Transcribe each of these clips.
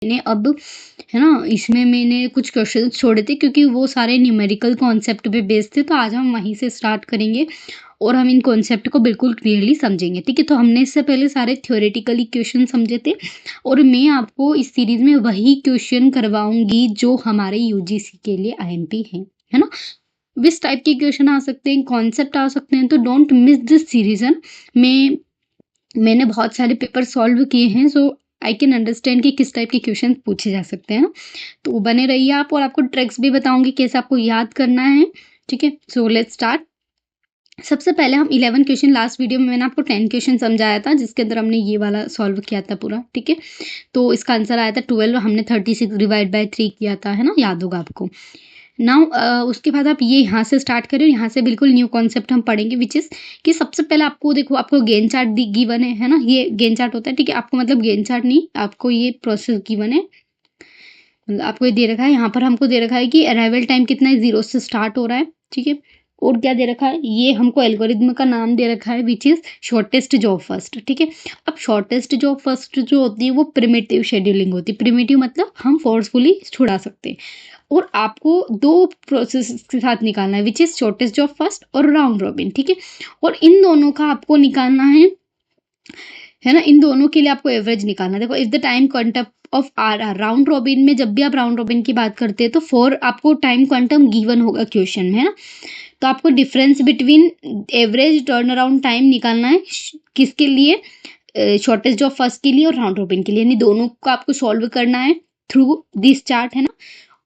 मैंने अब है ना इसमें मैंने कुछ क्वेश्चन छोड़े थे क्योंकि वो सारे न्यूमेरिकल कॉन्सेप्ट पे बेस्ड थे, तो आज हम वहीं से स्टार्ट करेंगे और हम इन कॉन्सेप्ट को बिल्कुल क्लियरली समझेंगे। ठीक है, तो हमने इससे पहले सारे थ्योरेटिकल इक्वेशन समझे थे और मैं आपको इस सीरीज में वही क्वेश्चन करवाऊंगी जो हमारे यूजीसी के लिए आईएमपी हैं, है ना। विस टाइप के क्वेश्चन आ सकते हैं, कॉन्सेप्ट आ सकते हैं, तो डोंट मिस दिस सीरीज। मैंने बहुत सारे पेपर सॉल्व किए हैं, सो आई कैन अंडरस्टैंड कि किस टाइप के क्वेश्चन पूछे जा सकते हैं ना। तो बने रहिए आप, और आपको ट्रिक्स भी बताऊंगी कैसे आपको याद करना है। ठीक है, सो लेट्स स्टार्ट। सबसे पहले हम 11 क्वेश्चन, लास्ट वीडियो में मैंने आपको 10 क्वेश्चन समझाया था जिसके अंदर हमने ये वाला सॉल्व किया था पूरा। ठीक है, तो इसका आंसर आया था 12, हमने 36 डिवाइड बाय 3 किया था, है ना, याद होगा आपको। नाउ उसके बाद आप ये यहाँ से स्टार्ट करें, यहाँ से बिल्कुल न्यू कॉन्सेप्ट हम पढ़ेंगे विच इज कि सबसे पहले आपको देखो, आपको गेन चार्ट गिवन है ना, ये गेन चार्ट होता है। ठीक है, आपको मतलब गेन चार्ट नहीं, आपको ये प्रोसेस गिवन है, मतलब आपको ये दे रखा है, यहाँ पर हमको दे रखा है कि अराइवल टाइम कितना है, 0 से स्टार्ट हो रहा है। ठीक है, और क्या दे रखा है, ये हमको एल्गोरिदम का नाम दे रखा है which is shortest job first. ठीक है, अब शॉर्टेस्ट जॉब फर्स्ट जो होती है वो प्रिमिटिव शेड्यूलिंग होती है। प्रिमिटिव मतलब हम फोर्सफुली छुड़ा सकते हैं, और आपको दो प्रोसेस के साथ निकालना है which is shortest job first और राउंड रॉबिन। ठीक है, और इन दोनों का आपको निकालना है ना, इन दोनों के लिए आपको एवरेज निकालना है। देखो, if the time quantum of R round robin में, जब भी आप राउंड रॉबिन की बात करते हैं तो 4 आपको टाइम क्वांटम गिवन होगा क्वेश्चन में, है ना। तो आपको difference between average turn around time निकालना है, किसके लिए, शॉर्टेस्ट जॉब फर्स्ट के लिए और राउंड रॉबिन के लिए, यानी दोनों को आपको सॉल्व करना है थ्रू दिस चार्ट, है ना।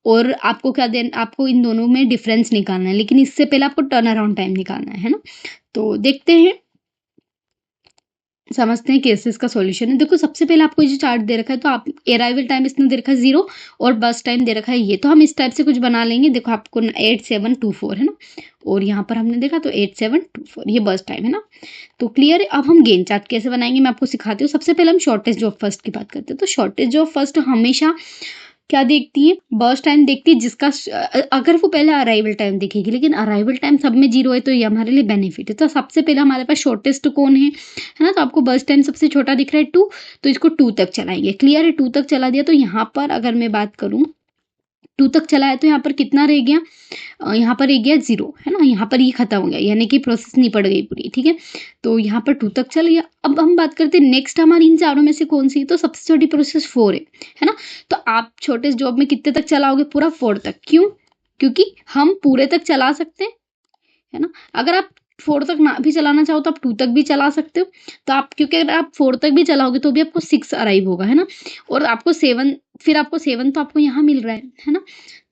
और आपको क्या देना, आपको इन दोनों में डिफरेंस निकालना है, लेकिन इससे पहले आपको टर्न अराउंड टाइम निकालना है ना। तो देखते हैं, समझते हैं कैसे इसका सॉल्यूशन है। देखो, सबसे पहले आपको ये चार्ट दे रखा है, तो आप अराइवल टाइम इसने दे रखा है 0 और बस टाइम दे रखा है ये, तो हम इस टाइप से कुछ बना लेंगे। देखो, आपको 8724 है ना, और यहाँ पर हमने देखा तो 8724 ये बस टाइम है ना। तो क्लियर है। अब हम गेन चार्ट कैसे बनाएंगे मैं आपको सिखाती हूँ। सबसे पहले हम शॉर्टेज जॉब फर्स्ट की बात करते हैं, तो शॉर्टेज जॉब फर्स्ट हमेशा क्या देखती है, बर्स्ट टाइम देखती है, जिसका अगर वो पहले अराइवल टाइम देखेगी, लेकिन अराइवल टाइम सब में 0 है तो ये हमारे लिए बेनिफिट है। तो सबसे पहले हमारे पास शॉर्टेस्ट कौन है ना, तो आपको बर्स्ट टाइम सबसे छोटा दिख रहा है 2, तो इसको 2 तक चलाएंगे। क्लियर है, 2 तक चला दिया, तो यहाँ पर अगर मैं बात करूँ 2 तक चला है तो यहाँ पर कितना रह गया, यहाँ पर रह गया 0, है ना। यहाँ पर ये खत्म हो गया, यानी कि प्रोसेस नहीं पड़ गई पूरी। ठीक है, तो यहाँ पर 2 तक चल गया। अब हम बात करते हैं नेक्स्ट हमारी इन चारों में से कौन सी, तो सबसे छोटी प्रोसेस 4 है ना। तो आप छोटे जॉब में कितने तक चलाओगे, पूरा 4 तक। क्यों, क्योंकि हम पूरे तक चला सकते हैं, है ना। अगर आप 4 तक ना भी चलाना चाहो तो आप 2 तक भी चला सकते हो। तो आप, क्योंकि अगर आप 4 तक भी चलाओगे तो भी आपको 6 अराइव होगा, है ना, और आपको 7, फिर आपको 7 तो आपको यहाँ मिल रहा है ना।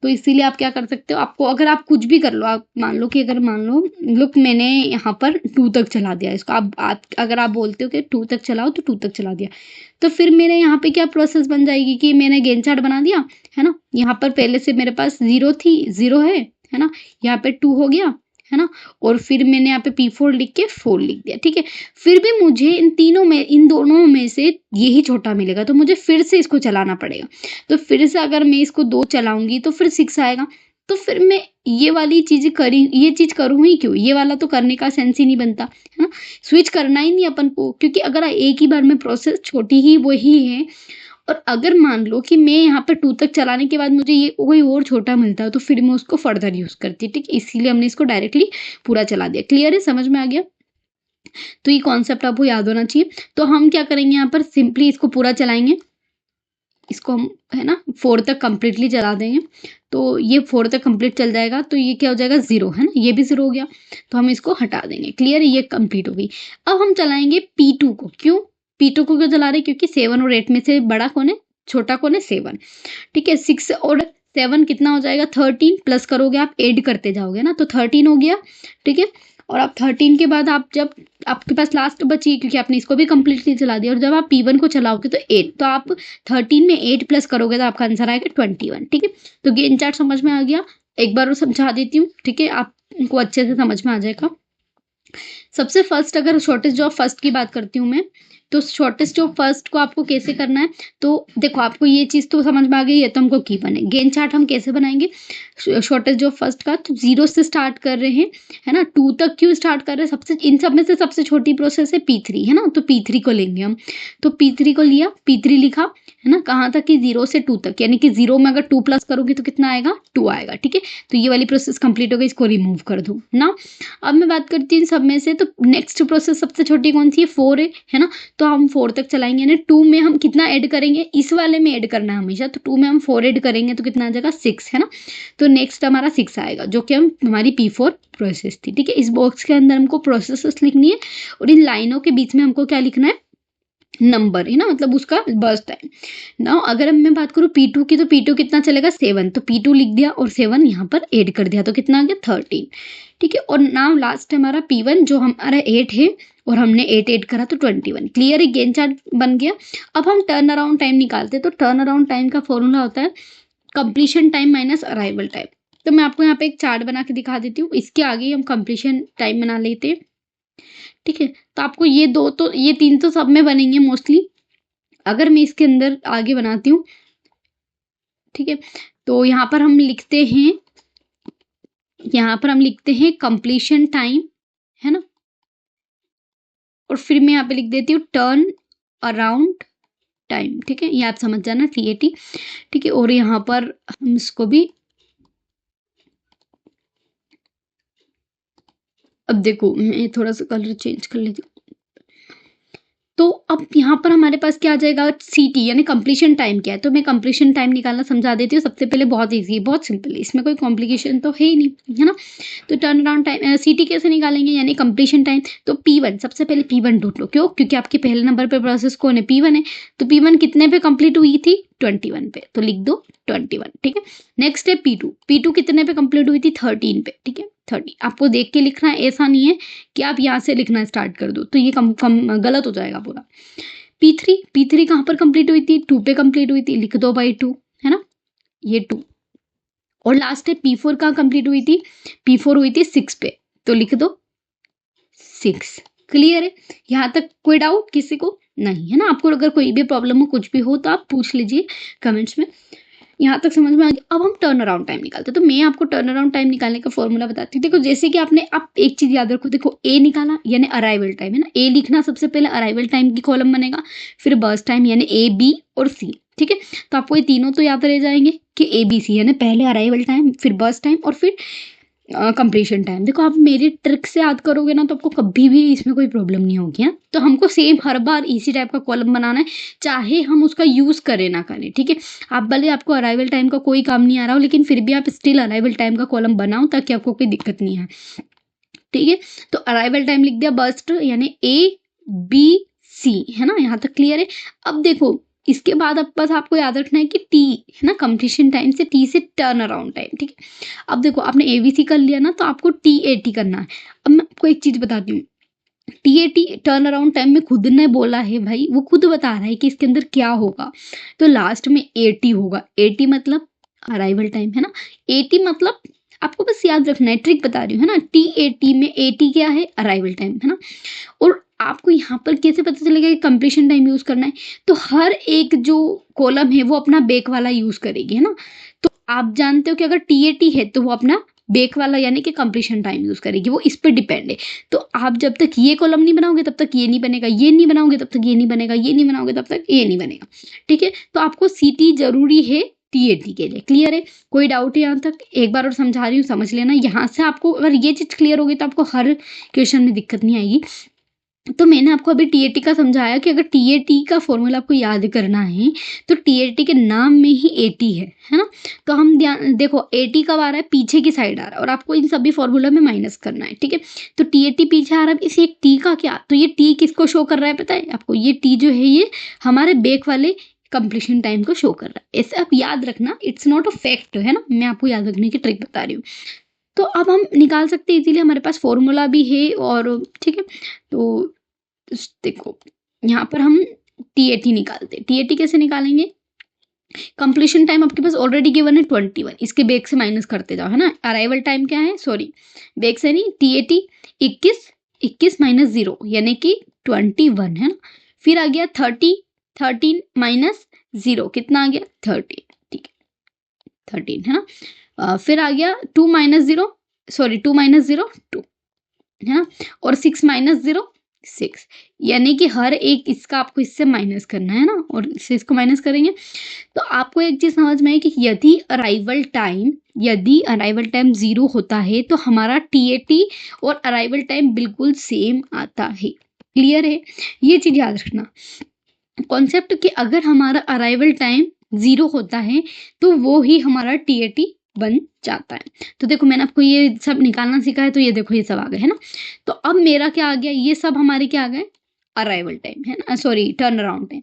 तो इसीलिए आप क्या कर सकते हो, आपको अगर आप कुछ भी कर लो, आप मान लो कि अगर मान लो लुक मैंने यहाँ पर 2 तक चला दिया इसको, आप अगर आप बोलते हो कि 2 तक चलाओ तो 2 तक चला दिया, तो फिर मेरे यहाँ पे क्या प्रोसेस बन जाएगी कि मैंने गेन चार्ट बना दिया, है ना। यहाँ पर पहले से मेरे पास 0 थी, 0 है ना, यहाँ पे 2 हो गया, है ना, और फिर मैंने यहाँ पे P4 लिख के 4 लिख दिया। ठीक है, फिर भी मुझे इन तीनों में, इन दोनों में से यही छोटा मिलेगा, तो मुझे फिर से इसको चलाना पड़ेगा। तो फिर से अगर मैं इसको 2 चलाऊंगी तो फिर 6 आएगा, तो फिर मैं ये वाली चीज ये चीज करूँ ही क्यों, ये वाला तो करने का सेंस ही नहीं बनता, है ना। स्विच करना ही नहीं अपन को, क्योंकि अगर एक ही बार में प्रोसेस छोटी ही वही है, और अगर मान लो कि मैं यहाँ पर 2 तक चलाने के बाद मुझे ये कोई और छोटा मिलता है, तो फिर मैं उसको फर्दर यूज करती। ठीक, इसीलिए हमने इसको डायरेक्टली पूरा चला दिया। क्लियर है, समझ में आ गया। तो ये कॉन्सेप्ट आपको याद होना चाहिए। तो हम क्या करेंगे, यहाँ पर सिंपली इसको पूरा चलाएंगे, इसको हम, है ना, 4 तक कंप्लीटली चला देंगे। तो ये 4 तक कंप्लीट चल जाएगा, तो ये क्या हो जाएगा, 0, है ना, ये भी 0 हो गया, तो हम इसको हटा देंगे। क्लियर है, ये कंप्लीट हो गई। अब हम चलाएंगे P2 को। क्यों P2 को क्यों चला रहे, क्योंकि 7 और 8 में से बड़ा कौन है, छोटा कौन है, 7। ठीक है, 6 और 7 कितना हो जाएगा, 13, प्लस करोगे आप, ऐड करते जाओगे ना, तो 13 हो गया। ठीक है, और अब 13 के बाद आप, जब आपके पास लास्ट बची, क्योंकि आपने इसको भी कंप्लीटली चला दिया, और जब आप P1 को चलाओगे तो 8, तो आप 13 में 8 प्लस करोगे तो आपका आंसर आएगा 21। ठीक है, तो गेन चार्ट समझ में आ गया। एक बार और समझा देती हूँ, ठीक है, आपको अच्छे से समझ में आ जाएगा। सबसे फर्स्ट अगर शॉर्टेज जॉब फर्स्ट की बात करती हूँ मैं, तो शॉर्टेस्ट ऑफ फर्स्ट को आपको कैसे करना है, तो देखो आपको ये चीज़ तो समझ में आ गई है, तो हमको की बने गैन चार्ट हम कैसे बनाएंगे शॉर्टेस्ट ऑफ फर्स्ट का, तो 0 से स्टार्ट कर रहे हैं, है ना, 2 तक क्यों स्टार्ट कर रहे हैं, सबसे इन सब में से सबसे छोटी प्रोसेस है P3, है ना, तो P3 को लेंगे हम, तो P3 को लिया, P3 लिखा, है ना, कहाँ तक कि 0 से 2 तक, यानी कि 0 में अगर 2 प्लस करोगे तो कितना आएगा 2 आएगा, ठीक है। तो ये वाली प्रोसेस कंप्लीट हो गई, इसको रिमूव कर दो ना। अब मैं बात करती हूँ सब में से, तो नेक्स्ट प्रोसेस सबसे छोटी कौन सी है 4 है ना, तो हम 4 तक चलाएंगे, यानी 2 में हम कितना ऐड करेंगे, इस वाले में ऐड करना है हमेशा, तो 2 में हम 4 ऐड करेंगे तो कितना आ जाएगा 6, है ना, तो नेक्स्ट हमारा 6 आएगा, जो कि हम हमारी P4 प्रोसेस थी, ठीक है। इस बॉक्स के अंदर हमको प्रोसेसेस लिखनी है और इन लाइनों के बीच में हमको क्या लिखना है, नंबर, है ना, मतलब उसका बर्स्ट टाइम। नाउ अगर मैं बात करूँ P2 की, तो P2 कितना चलेगा 7, तो P2 लिख दिया और 7 यहाँ पर ऐड कर दिया, तो कितना आ गया 13, ठीक है। और नाउ लास्ट हमारा P1 जो हमारा 8 है और हमने 8 ऐड करा तो 21, क्लियर है, गैन चार्ट बन गया। अब हम टर्न अराउंड टाइम निकालते हैं, तो टर्न अराउंड टाइम का फॉर्मूला होता है completion time minus arrival time. तो मैं आपको यहाँ पे एक चार्ट बना के दिखा देती हूँ, इसके आगे हम कंप्लीशन टाइम बना लेते हैं, ठीक है। तो आपको ये 2 तो ये 3 तो सब में बनेंगे मोस्टली, अगर मैं इसके अंदर आगे बनाती हूँ, ठीक है, तो यहाँ पर हम लिखते हैं कंप्लीशन टाइम, है ना, और फिर मैं यहाँ पे लिख देती हूँ टर्न अराउंड टाइम, ठीक है, ये आप समझ जाना TAT, ठीक है। और यहाँ पर हम इसको भी, अब देखो मैं थोड़ा सा कलर चेंज कर लेती हूँ, तो अब यहाँ पर हमारे पास क्या आ जाएगा CT, यानी कंप्लीशन टाइम क्या है, तो मैं कंप्लीशन टाइम निकालना समझा देती हूँ। सबसे पहले बहुत इजी है, बहुत सिंपल है, इसमें कोई कॉम्प्लिकेशन तो है ही नहीं, है ना। तो टर्न अराउंड टाइम CT कैसे निकालेंगे, यानी कंप्लीशन टाइम, तो P1 सबसे पहले P1 ढूंढ लो, क्यों, क्योंकि आपके पहले नंबर पे प्रोसेस कौन है P1 है, तो P1 कितने पे कंप्लीट हुई थी 21 पे, तो लिख दो 21, ठीक है। नेक्स्ट है P2 कितने पे कंप्लीट हुई थी 13 पे, ठीक है, 30 आपको देख के लिखना है, ऐसा नहीं है कि आप यहाँ से लिखना स्टार्ट कर दो, तो ये गलत हो जाएगा पूरा। P3 कहाँ पर कंप्लीट हुई थी 2 पे कंप्लीट हुई थी, लिख दो बाई 2, है ना, ये 2। और लास्ट है P4 कहाँ कंप्लीट हुई थी, P4 हुई थी 6 पे, तो लिख दो 6, क्लियर है। यहाँ तक कोई डाउट किसी को नहीं, है ना। आपको अगर कोई भी प्रॉब्लम हो, कुछ भी हो, तो आप पूछ लीजिए कमेंट्स में। यहाँ तक समझ में आ गया। अब हम टर्न अराउंड टाइम निकालते हैं, तो मैं आपको टर्न अराउंड टाइम निकालने का फॉर्मूला बताती हूँ। देखो जैसे कि आप एक चीज याद रखो, देखो ए निकाला यानी अराइवल टाइम, है ना, ए लिखना, सबसे पहले अराइवल टाइम की कॉलम बनेगा, फिर बर्स्ट टाइम यानी A, B और C, ठीक है। तो आपको ये तीनों तो याद रह जाएंगे कि ABC यानी पहले अराइवल टाइम, फिर बर्स्ट टाइम और फिर कंप्लीशन टाइम। देखो आप मेरी ट्रिक से याद करोगे ना, तो आपको कभी भी इसमें कोई प्रॉब्लम नहीं होगी, है। तो हमको सेम हर बार इसी टाइप का कॉलम बनाना है, चाहे हम उसका यूज करें ना करें, ठीक है। आप भले आपको अराइवल टाइम का कोई काम नहीं आ रहा हो, लेकिन फिर भी आप स्टिल अराइवल टाइम का कॉलम बनाओ, ताकि आपको कोई दिक्कत नहीं है, ठीक है। तो अराइवल टाइम लिख दिया, बर्स्ट यानी ABC, है ना, यहाँ तक क्लियर है। अब देखो इसके बाद अब बस आपको याद रखना है कि T, है ना, कंप्लीशन टाइम से T से टर्न अराउंड टाइम, ठीक है। अब देखो आपने ABC कर लिया ना, तो आपको TAT करना है। अब मैं आपको एक चीज बताती हूँ, TAT टर्न अराउंड टाइम में खुद ने बोला है भाई, वो खुद बता रहा है कि इसके अंदर क्या होगा, तो लास्ट में AT होगा। AT मतलब अराइवल टाइम, है ना, AT मतलब आपको बस याद रखना है, ट्रिक बता रही हूँ, है ना। TAT में AT क्या है, अराइवल टाइम, है ना। और आपको यहाँ पर कैसे पता चलेगा कि कंप्लीशन टाइम यूज करना है, तो हर एक जो कॉलम है वो अपना बेक वाला यूज करेगी, है ना। तो आप जानते हो कि अगर TAT है तो वो अपना बेक वाला यानी कि कंप्लीशन टाइम यूज करेगी, वो इस पे डिपेंड है। तो आप जब तक ये कॉलम नहीं बनाओगे तब तक ये नहीं बनेगा, ये नहीं बनाओगे तब तक ये नहीं बनेगा, ये नहीं बनाओगे तब तक ये नहीं बनेगा, ठीक है। तो आपको CT जरूरी है TAT के लिए, क्लियर है। कोई डाउट है यहाँ तक, एक बार और समझा रही हूँ, समझ लेना। यहाँ से आपको अगर ये चीज क्लियर होगी तो आपको हर क्वेश्चन में दिक्कत नहीं आएगी। तो मैंने आपको अभी TAT का समझाया कि अगर TAT का फॉर्मूला आपको याद करना है, तो TAT के नाम में ही AT है ना। तो हम ध्यान देखो, AT कब आ रहा है, पीछे की साइड आ रहा है, और आपको इन सभी फॉर्मूला में माइनस करना है, ठीक है। तो TAT पीछे आ रहा है, इसे एक T का क्या, तो ये T किसको शो कर रहा है पता है आपको, ये T जो है ये हमारे बेक वाले कंप्लीशन टाइम को शो कर रहा है। ऐसे आप याद रखना, इट्स नॉट अ फैक्ट, है ना, मैं आपको याद रखने की ट्रिक बता रही हूँ। तो अब हम निकाल सकते हैं इजीली, हमारे पास फॉर्मूला भी है, और ठीक है। तो देखो यहाँ पर हम TAT निकालते हैं। TAT कैसे निकालेंगे, कंप्लीशन टाइम आपके पास ऑलरेडी गिवन है 21, इसके बेक से माइनस करते जाओ, है ना। अराइवल टाइम क्या है, सॉरी बेक से नहीं, TAT 21 21 माइनस 0 यानी कि 21, है ना। फिर आ गया 13 माइनस 0 कितना आ गया 13, ठीक है 13 है ना। फिर आ गया 2 माइनस 0 2 है ना, और 6 माइनस 0 6, यानी कि हर एक इसका आपको इससे माइनस करना है ना, और इससे इसको माइनस करेंगे तो आपको एक चीज समझ में आई कि यदि अराइवल टाइम 0 होता है तो हमारा TAT और अराइवल टाइम बिल्कुल सेम आता है। क्लियर है, ये चीज याद रखना कॉन्सेप्ट कि अगर हमारा अराइवल टाइम 0 होता है तो वो ही हमारा TAT बन जाता है। तो देखो मैंने आपको ये सब निकालना सीखा है, तो ये देखो ये सब आ गए है ना। तो अब मेरा क्या आ गया, ये सब हमारे क्या आ गए अराइवल टाइम है ना, सॉरी टर्न अराउंड टाइम।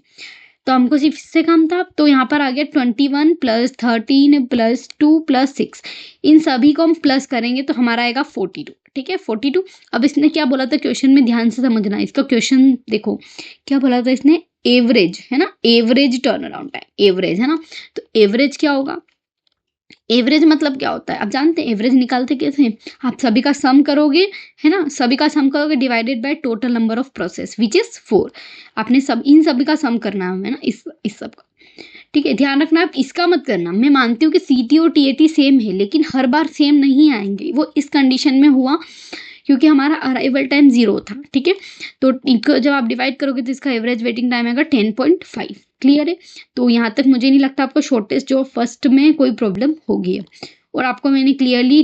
तो हमको सिर्फ इससे काम था, तो यहाँ पर आ गया 21 प्लस 13 प्लस 2 प्लस 6, इन सभी को हम प्लस करेंगे तो हमारा आएगा 42, ठीक है 42। अब इसने क्या बोला था क्वेश्चन में, ध्यान से समझना इसका क्वेश्चन देखो क्या बोला था इसने, एवरेज है ना, average turn around time, average है ना। तो एवरेज क्या होगा, एवरेज मतलब क्या होता है आप जानते हैं, एवरेज निकालते कैसे हैं, आप सभी का सम करोगे है ना, सभी का सम करोगे divided by total number of process which is 4। आपने सब इन सभी का सम करना है ना, इस सब का, ठीक है। ध्यान रखना आप इसका मत करना, मैं मानती हूँ कि CT और TAT सेम है, लेकिन हर बार सेम नहीं आएंगे, वो इस कंडीशन में हुआ क्योंकि हमारा अराइवल टाइम 0 था, ठीक है। तो इनको जब आप डिवाइड करोगे तो इसका एवरेज वेटिंग टाइम आएगा 10.5। क्लियर है, तो यहाँ तक मुझे नहीं लगता आपको शॉर्टेस्ट जो फर्स्ट में कोई प्रॉब्लम होगी है। और आपको मैंने क्लियरली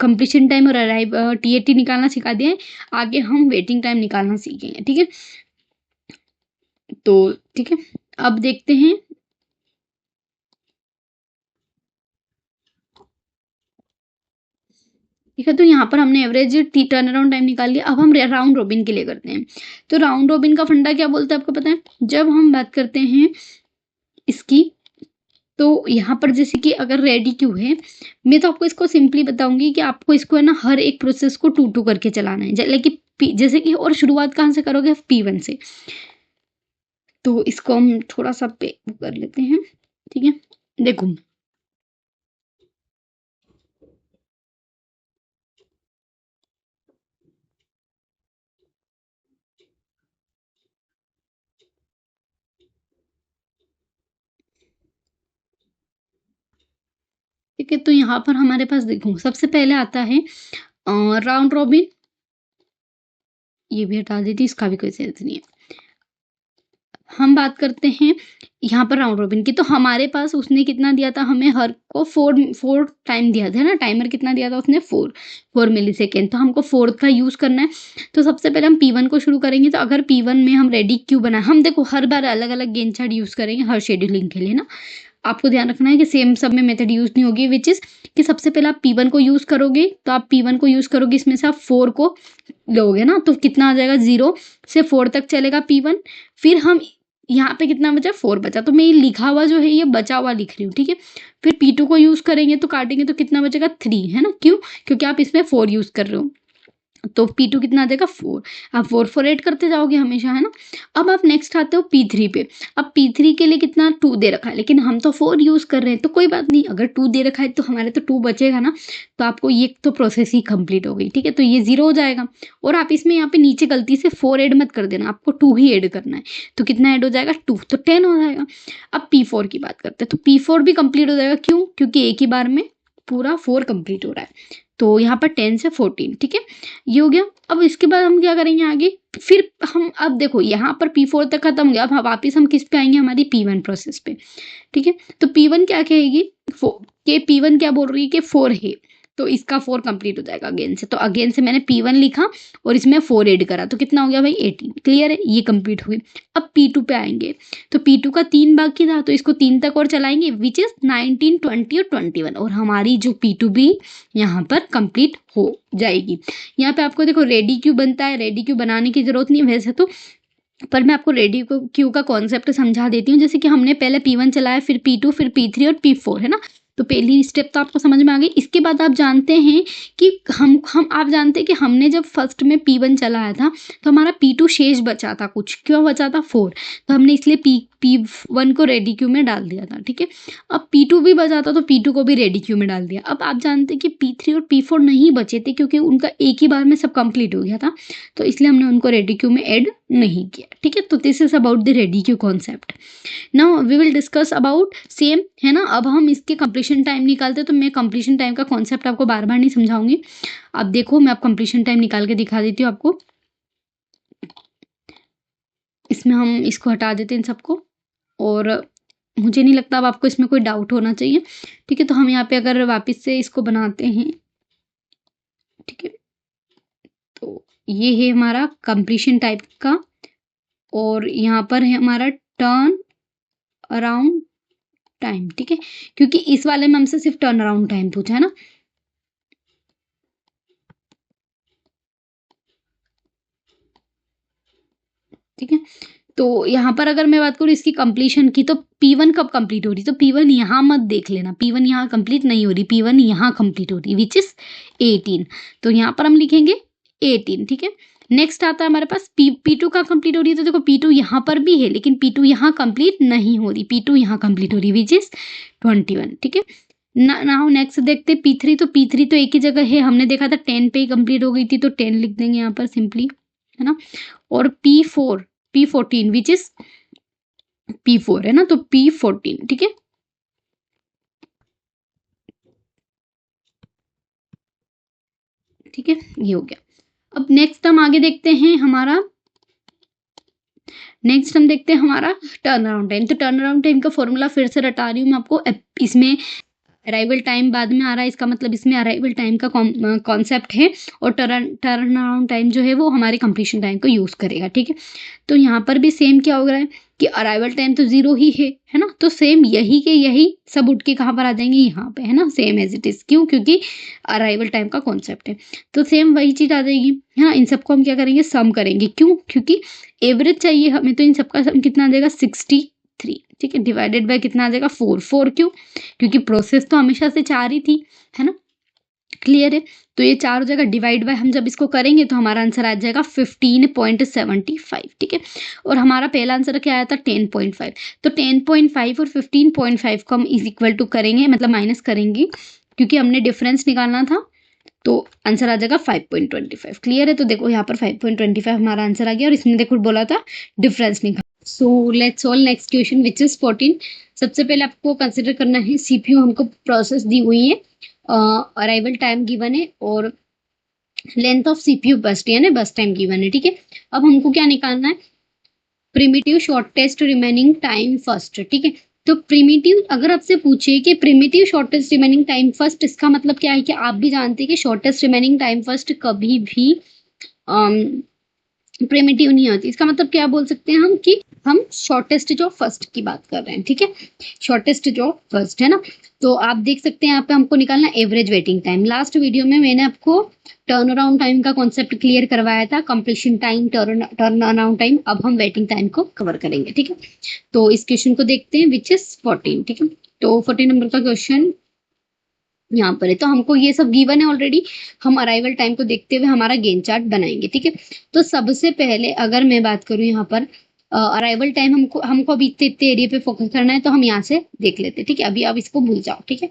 कंप्लीशन टाइम और TAT निकालना सिखा दिया है, आगे हम वेटिंग टाइम निकालना सीखेंगे, ठीक है। तो ठीक है, अब देखते हैं ठीक है। तो यहाँ पर हमने एवरेज टर्न अराउंड टाइम निकाल लिया, अब हम राउंड रॉबिन के लिए करते हैं। तो राउंड रॉबिन का फंडा क्या बोलता है आपको पता है, जब हम बात करते हैं इसकी, तो यहाँ पर जैसे कि अगर रेडी क्यू है, मैं तो आपको इसको सिंपली बताऊंगी कि आपको इसको है ना हर एक प्रोसेस को 2 करके चलाना है, जैसे कि और शुरुआत कहाँ से करोगे P1 से। तो इसको हम थोड़ा सा पे कर लेते हैं, ठीक है। देखो ठीक है, तो यहाँ पर हमारे पास देखो सबसे पहले आता है राउंड रॉबिन, ये भी हटा देती, इसका भी कोई सेंस नहीं है। हम बात करते हैं यहाँ पर राउंड रॉबिन की, तो हमारे पास उसने कितना दिया था, हमें हर को 4 टाइम दिया था ना, टाइमर कितना दिया था उसने 4 मिलीसेकेंड, तो हमको 4 का यूज करना है। तो सबसे पहले हम P1 को शुरू करेंगे, तो अगर P1 में हम रेडी क्यू बनाए, हम देखो हर बार अलग अलग गेन चार्ट यूज करेंगे हर शेड्यूलिंग के लिए ना, आपको ध्यान रखना है कि सेम सब में मेथड यूज नहीं होगी, विच इज कि सबसे पहले आप P1 को यूज करोगे, तो आप P1 को यूज करोगे, इसमें से आप 4 को लोगे ना, तो कितना आ जाएगा 0 से 4 तक चलेगा P1। फिर हम यहाँ पे कितना बचा 4 बचा, तो मैं ये लिखा हुआ जो है ये बचा हुआ लिख रही हूँ, ठीक है। फिर P2 को यूज करेंगे तो काटेंगे तो कितना बचेगा 3 है ना, क्यों, क्योंकि आप इसमें 4 यूज कर रहे हो, तो P2 कितना आ जाएगा 4, आप 4 ऐड करते जाओगे हमेशा है ना। अब आप नेक्स्ट आते हो P3 पे, अब P3 के लिए कितना 2 दे रखा है, लेकिन हम तो 4 यूज कर रहे हैं, तो कोई बात नहीं, अगर 2 दे रखा है तो हमारे तो 2 बचेगा ना, तो आपको ये तो प्रोसेस ही कंप्लीट हो गई, ठीक है। तो ये 0 हो जाएगा, और आप इसमें यहाँ पे नीचे गलती से 4 ऐड मत कर देना, आपको 2 ही ऐड करना है, तो कितना ऐड हो जाएगा 2, तो 10 हो जाएगा। अब P4 की बात करते हैं, तो P4 भी कंप्लीट हो जाएगा, क्यों, क्योंकि एक ही बार में पूरा 4 कंप्लीट हो रहा है, तो यहाँ पर 10 से 14, ठीक है, ये हो गया। अब इसके बाद हम क्या करेंगे आगे, फिर हम अब देखो यहाँ पर P4 तक खत्म हो गया, अब वापिस हम किस पे आएंगे, हमारी P1 प्रोसेस पे, ठीक है। तो P1 क्या कहेगी, P1 क्या बोल रही है कि 4 है, तो इसका 4 कंप्लीट हो जाएगा अगेन से, तो अगेन से मैंने P1 लिखा और इसमें 4 ऐड करा, तो कितना हो गया भाई 18। क्लियर है, ये कंप्लीट हो गई। अब P2 पे आएंगे, तो P2 का 3 बाकी था, तो इसको 3 तक और चलाएंगे, विच इज 19, 20 और 21, और हमारी जो P2 भी यहाँ पर कंप्लीट हो जाएगी। यहाँ पे आपको देखो रेडी क्यू बनता है, रेडी क्यू बनाने की जरूरत नहीं वैसे तो, पर मैं आपको रेडी क्यू का कॉन्सेप्ट समझा देती हूँ। जैसे कि हमने पहले P1 चलाया, फिर P2, फिर P3 और P4 है ना, तो पहली स्टेप तो आपको समझ में आ गई। इसके बाद आप जानते हैं कि आप जानते हैं कि हमने जब फर्स्ट में P1 चलाया था तो हमारा P2 शेष बचा था कुछ, क्यों बचा था 4, तो हमने इसलिए P1 को रेडी क्यू में डाल दिया था, ठीक है। अब P2 भी बचा था तो P2 को भी रेडी क्यू में डाल दिया। अब आप जानते हैं कि P3 और P4 नहीं बचे थे क्योंकि उनका एक ही बार में सब कंप्लीट हो गया था, तो इसलिए हमने उनको रेडी क्यू में ऐड नहीं किया, ठीक है। तो this is about the ready queue concept. Now we will discuss about same, है ना। अब हम इसके कंप्लीशन टाइम निकालते हैं, तो मैं कंप्लीशन टाइम का कॉन्सेप्ट आपको बार बार नहीं समझाऊंगी। अब देखो मैं अब कंप्लीशन टाइम निकाल के दिखा देती हूँ आपको। इसमें हम इसको हटा देते हैं इन सबको, और मुझे नहीं लगता अब आपको इसमें कोई डाउट होना चाहिए, ठीक है। तो हम यहाँ पे अगर वापस से इसको बनाते हैं, ठीक है, तो ये है हमारा कंप्लीशन टाइप का, और यहाँ पर है हमारा टर्न अराउंड टाइम, ठीक है, क्योंकि इस वाले में हमसे सिर्फ टर्न अराउंड टाइम पूछा है ना। ठीक है, तो यहाँ पर अगर मैं बात करूँ इसकी कंप्लीशन की, तो P1 कब कंप्लीट हो रही, तो P1 यहाँ मत देख लेना, P1 यहाँ कंप्लीट नहीं हो रही, P1 यहाँ कंप्लीट हो रही, विच इज 18। तो यहाँ पर हम लिखेंगे 18, ठीक है। नेक्स्ट आता है हमारे पास P2 का कंप्लीट हो रही है, तो देखो P2 यहाँ पर भी है, लेकिन P2 यहाँ कंप्लीट नहीं हो रही, P2 यहाँ कंप्लीट हो रही, विच इज 21, ठीक है। नाउ नेक्स्ट देखते P3, तो P3 तो एक ही जगह है, हमने देखा था 10 पे ही कंप्लीट हो गई थी, तो 10 लिख देंगे यहाँ पर सिंपली, है ना। और P14 विच इज P4, है ना, तो P14, ठीक है। ठीक है, ये हो गया। अब नेक्स्ट हम आगे देखते हैं हमारा टर्न अराउंड टाइम। तो टर्न अराउंड टाइम का फॉर्मूला फिर से रटा रही हूँ मैं आपको। इसमें अराइवल टाइम बाद में आ रहा है, इसका मतलब इसमें अराइवल टाइम का कॉन्सेप्ट है, और टर्न अराउंड टाइम जो है वो हमारे कंप्लीशन टाइम को यूज करेगा, ठीक है। तो यहाँ पर भी सेम क्या हो रहा है कि अराइवल टाइम तो 0 ही है ना, तो सेम यही के यही सब उठ के कहाँ पर आ जाएंगे, यहाँ पे, है ना, सेम एज इट इज। क्यों, क्योंकि अराइवल टाइम का कॉन्सेप्ट है, तो सेम वही चीज आ जाएगी, है ना। इन सबको हम क्या करेंगे, सम करेंगे। क्यों, क्योंकि एवरेज चाहिए हमें, तो इन सबका सम कितना आ जाएगा, 63, ठीक है, डिवाइडेड बाय कितना आ जाएगा, 4। क्यों, क्योंकि प्रोसेस तो हमेशा से 4 ही थी, है ना, क्लियर है। तो ये 4 हो जाएगा, डिवाइड बाय हम जब इसको करेंगे तो हमारा आंसर आ जाएगा 15.75, ठीक है। और हमारा पहला आंसर क्या आया था, 10.5। तो 10.5 और 15.5 को हम इज इक्वल टू करेंगे, मतलब माइनस करेंगे, क्योंकि हमने डिफरेंस निकालना था, तो आंसर आ जाएगा 5.25। क्लियर है, तो देखो यहाँ पर 5.25 हमारा आंसर आ गया, और इसने देखो बोला था डिफरेंस निकाल। So let's solve next question which is 14। सबसे पहले आपको कंसिडर करना है सीपीयू हमको प्रोसेस दी हुई है, अराइवल टाइम गिवन है, और लेंथ ऑफ सीपीयू बस्ट यानी बस टाइम गिवन है, ठीक है। अब हमको क्या निकालना है, primitive shortest remaining time first, ठीक है। तो प्रिमिटिव अगर आपसे पूछे कि primitive shortest remaining time first, इसका मतलब क्या है कि आप भी जानते हैं कि शॉर्टेस्ट रिमेनिंग टाइम फर्स्ट कभी भी प्रिमिटिव नहीं होती। इसका मतलब क्या बोल सकते हैं हम कि हम शॉर्टेस्ट जो फर्स्ट की बात कर रहे हैं, ठीक है, शॉर्टेस्ट जो फर्स्ट, है ना। तो आप देख सकते हैं यहाँ पे हमको निकालना average waiting time. Last video में मैंने आपको टर्न अराउंड टाइम का कॉन्सेप्ट क्लियर करवाया था, completion time, turn around time. अब हम वेटिंग टाइम को कवर करेंगे, ठीक है। तो इस क्वेश्चन को देखते हैं विच इज 14, ठीक है। तो 14 नंबर का क्वेश्चन यहाँ पर है, तो हमको ये सब गिवन है ऑलरेडी। हम अराइवल टाइम को देखते हुए हमारा गेन चार्ट बनाएंगे, ठीक है। तो सबसे पहले अगर मैं बात करूँ यहाँ पर अराइवल टाइम, हमको अभी इतने एरिया पे फोकस करना है, तो हम यहाँ से देख लेते हैं, ठीक है। अभी आप इसको भूल जाओ, ठीक है।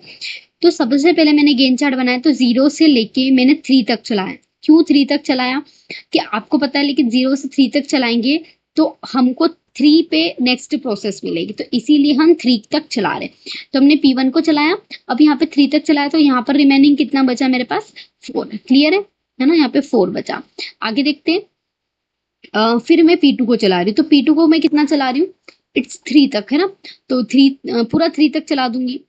तो सबसे पहले मैंने गेन चार्ट बनाया, तो 0 से लेके मैंने 3 तक चलाया। क्यों 3 तक चलाया, कि आपको पता है, लेकिन 0 से 3 तक चलाएंगे तो हमको 3 पे नेक्स्ट प्रोसेस मिलेगी, तो इसीलिए हम 3 तक चला रहे। तो हमने P1 को चलाया, अब यहाँ पे 3 तक चलाया, तो यहाँ पर रिमेनिंग कितना बचा मेरे पास, 4। क्लियर है ना, यहाँ पे 4 बचा। आगे देखते हैं, फिर मैं P2 को चला रही हूँ, तो P2 को मैं कितना चला रही हूँ, इट्स 3 तक, है ना। तो 3 पूरा 3 तक चला दूंगी,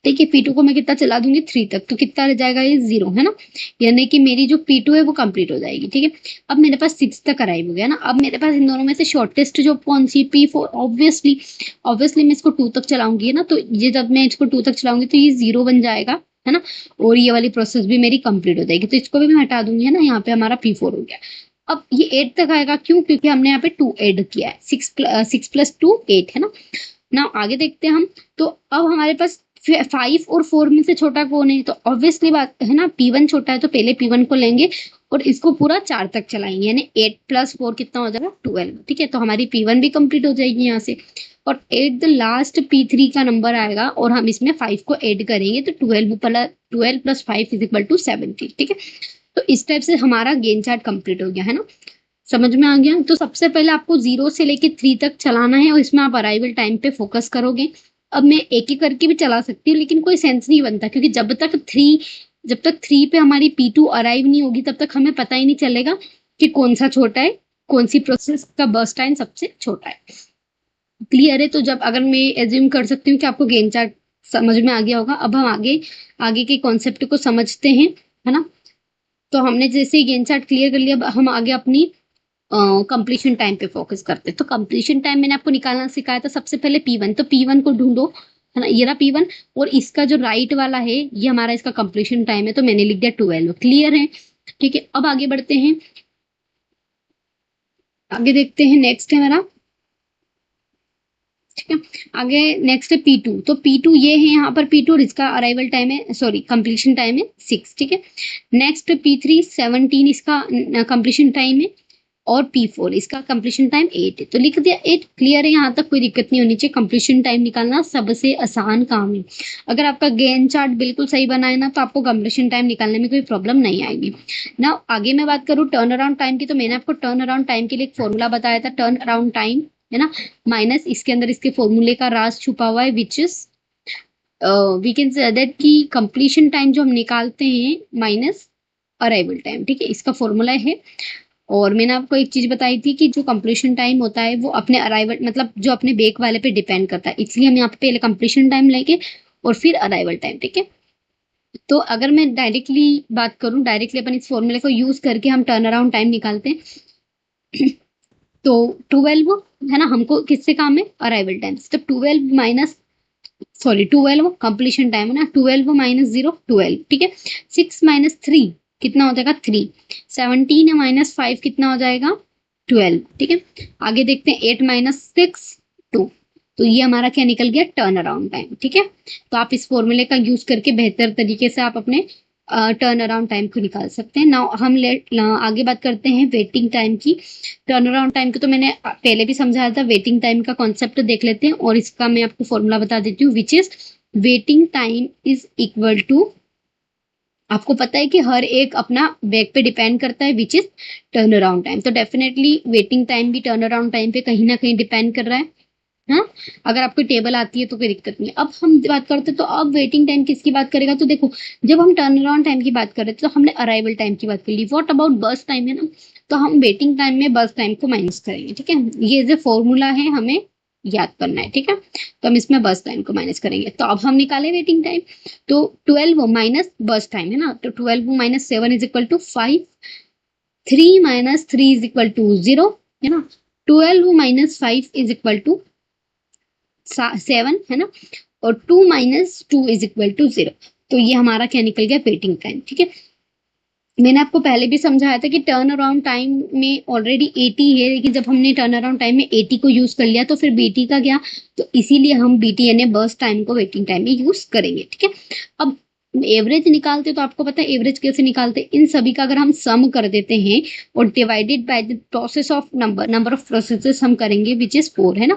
ठीक है। P2 को मैं कितना चला दूंगी, 3 तक, तो कितना रह जाएगा, ये 0, है ना। यानी कि मेरी जो P2 है वो कंप्लीट हो जाएगी, ठीक है। अब मेरे पास 6 तक अराइव हो गया ना। अब मेरे पास इन दोनों में से शॉर्टेस्ट जो कौन सी, P4। ऑब्वियसली मैं इसको 2 तक चलाऊंगी, है ना। तो ये जब मैं इसको 2 तक चलाऊंगी तो ये 0 बन जाएगा, है ना, और ये वाली प्रोसेस भी मेरी कंप्लीट हो जाएगी, तो इसको भी मैं हटा दूंगी, है ना। यहाँ पे हमारा P4 हो गया। अब ये 8 तक आएगा, क्यों, क्योंकि हमने यहाँ पे 2 ऐड किया है, 6 + 2 8, है ना आगे देखते हैं हम। तो अब हमारे पास 5 और 4 में से छोटा कौन है, तो ऑब्वियसली बात है ना, P1 छोटा है, तो पहले P1 को लेंगे, और इसको पूरा 4 तक चलाएंगे, यानी 8 + 4 कितना हो जाएगा 12। ठीक है, तो हमारी P1 भी कंप्लीट हो जाएगी यहाँ से। और एट द लास्ट P3 का नंबर आएगा और हम इसमें 5 को ऐड करेंगे, तो 12 + 5 = 70। ठीक है, तो इस टाइप से हमारा गेन चार्ट कंप्लीट हो गया है ना, समझ में आ गया। तो सबसे पहले आपको 0 से लेके 3 तक चलाना है और इसमें आप अराइवल टाइम पे फोकस करोगे। अब मैं एक एक करके भी चला सकती हूँ, लेकिन कोई सेंस नहीं बनता, क्योंकि जब तक 3 पे हमारी P2 अराइव नहीं होगी तब तक हमें पता ही नहीं चलेगा कि कौन सा छोटा है, कौन सी प्रोसेस का बर्स्ट टाइम सबसे छोटा है। क्लियर है? तो जब अगर मैं एज्यूम कर सकती हूँ कि आपको गेन चार्ट समझ में आ गया होगा, अब हम आगे आगे के कॉन्सेप्ट को समझते हैं, है ना। तो हमने जैसे गेन चार्ट क्लियर कर लिया, अब हम आगे अपनी कंप्लीशन टाइम पे फोकस करते हैं। तो कंप्लीशन टाइम मैंने आपको निकालना सिखाया था। सबसे पहले P1, तो P1 को ढूंढो, है ना, ये रहा P1। और इसका जो राइट वाला है ये हमारा इसका कंप्लीशन टाइम है, तो मैंने लिख दिया 12। क्लियर है? ठीक है, अब आगे बढ़ते हैं, आगे देखते हैं। नेक्स्ट है मेरा, ठीक है, आगे नेक्स्ट है P2। तो P2 ये है यहाँ पर P2, इसका अराइवल टाइम है, सॉरी कंप्लीशन टाइम है 6। ठीक है, नेक्स्ट P3 17 इसका कंप्लीशन टाइम है, और P4 इसका कंप्लीशन टाइम 8 है। तो लिख दिया 8। क्लियर है? यहाँ तक कोई दिक्कत नहीं होनी चाहिए। कंप्लीशन टाइम निकालना सबसे आसान काम है। अगर आपका गेन चार्ट बिल्कुल सही बना है ना, तो आपको कंप्लीशन टाइम निकालने में कोई प्रॉब्लम नहीं आएगी ना। आगे मैं बात करूँ टर्न अराउंड टाइम की, तो मैंने आपको टर्न अराउंड टाइम के लिए एक फॉर्मूला बताया था, टर्न अराउंड टाइम, है ना, माइनस इसके अंदर इसके फॉर्मूले का राज छुपा हुआ है, which is we can say that कि कंप्लीशन टाइम जो हम निकालते हैं माइनस अराइवल टाइम। ठीक है, इसका फॉर्मूला है। और मैंने आपको एक चीज बताई थी कि जो कंप्लीशन टाइम होता है वो अपने अराइवल मतलब जो अपने बेक वाले पे डिपेंड करता है, इसलिए हम यहाँ पे पहले कंप्लीशन टाइम लेंगे और फिर अराइवल टाइम। ठीक है, तो अगर मैं डायरेक्टली बात करूं, डायरेक्टली अपन इस फॉर्मूले को यूज करके हम टर्न अराउंड टाइम निकालते हैं। तो 12 है ना, हमको किससे काम है, अराइवल टाइम। तो 12 कंप्लीशन टाइम है ना, 12 - 0 12। ठीक है, 6 - 3 कितना हो जाएगा 3, 17 -5 कितना हो जाएगा 12। ठीक है, आगे देखते हैं 8 - 6 2। तो ये हमारा क्या निकल गया, टर्न अराउंड टाइम। ठीक है, तो आप इस फॉर्मूले का यूज करके बेहतर तरीके से आप अपने टर्न अराउंड टाइम को निकाल सकते हैं। नाउ हम आगे बात करते हैं वेटिंग टाइम की। टर्न अराउंड टाइम को तो मैंने पहले भी समझाया था, वेटिंग टाइम का कॉन्सेप्ट देख लेते हैं और इसका मैं आपको फॉर्मूला बता देती हूँ, which is waiting time is equal to, आपको पता है कि हर एक अपना बैक पे डिपेंड करता है, which is turn around time. तो डेफिनेटली वेटिंग टाइम भी टर्न अराउंड टाइम पे कहीं ना कहीं डिपेंड कर रहा है। हाँ, अगर आपको टेबल आती है तो कोई दिक्कत नहीं। अब हम बात करते हैं, तो अब वेटिंग टाइम किसकी बात करेगा, तो देखो जब हम टर्न अराउंड टाइम की बात कर रहे थे तो हमने अराइवल टाइम की बात कर ली। व्हाट अबाउट बस टाइम, है ना, तो हम वेटिंग टाइम में बस टाइम को माइनस करेंगे। ठीक है, ये जो फॉर्मूला है हमें याद करना है। ठीक है, तो हम इसमें बस टाइम को माइनस करेंगे। तो अब हम निकाले वेटिंग टाइम, तो 12 माइनस बस टाइम, है ना, तो 12 - 7 = 5, 3 - 3 = 0, है ना, 12 - 5 = 7, है ना, और 2 - 2 = 0। तो ये हमारा क्या निकल गया, वेटिंग टाइम। ठीक है, मैंने आपको पहले भी समझाया था कि टर्न अराउंड टाइम में ऑलरेडी 80 है, लेकिन जब हमने टर्न अराउंड टाइम में 80 को यूज कर लिया तो फिर बीटी का क्या, तो इसीलिए हम बीटी यानी बर्स्ट टाइम को वेटिंग टाइम में यूज करेंगे। ठीक है, अब एवरेज निकालते तो आपको पता है एवरेज कैसे निकालते हैं। इन सभी का अगर हम सम कर देते हैं और divided by the process of number of processes हम करेंगे, विच इज 4, है ना,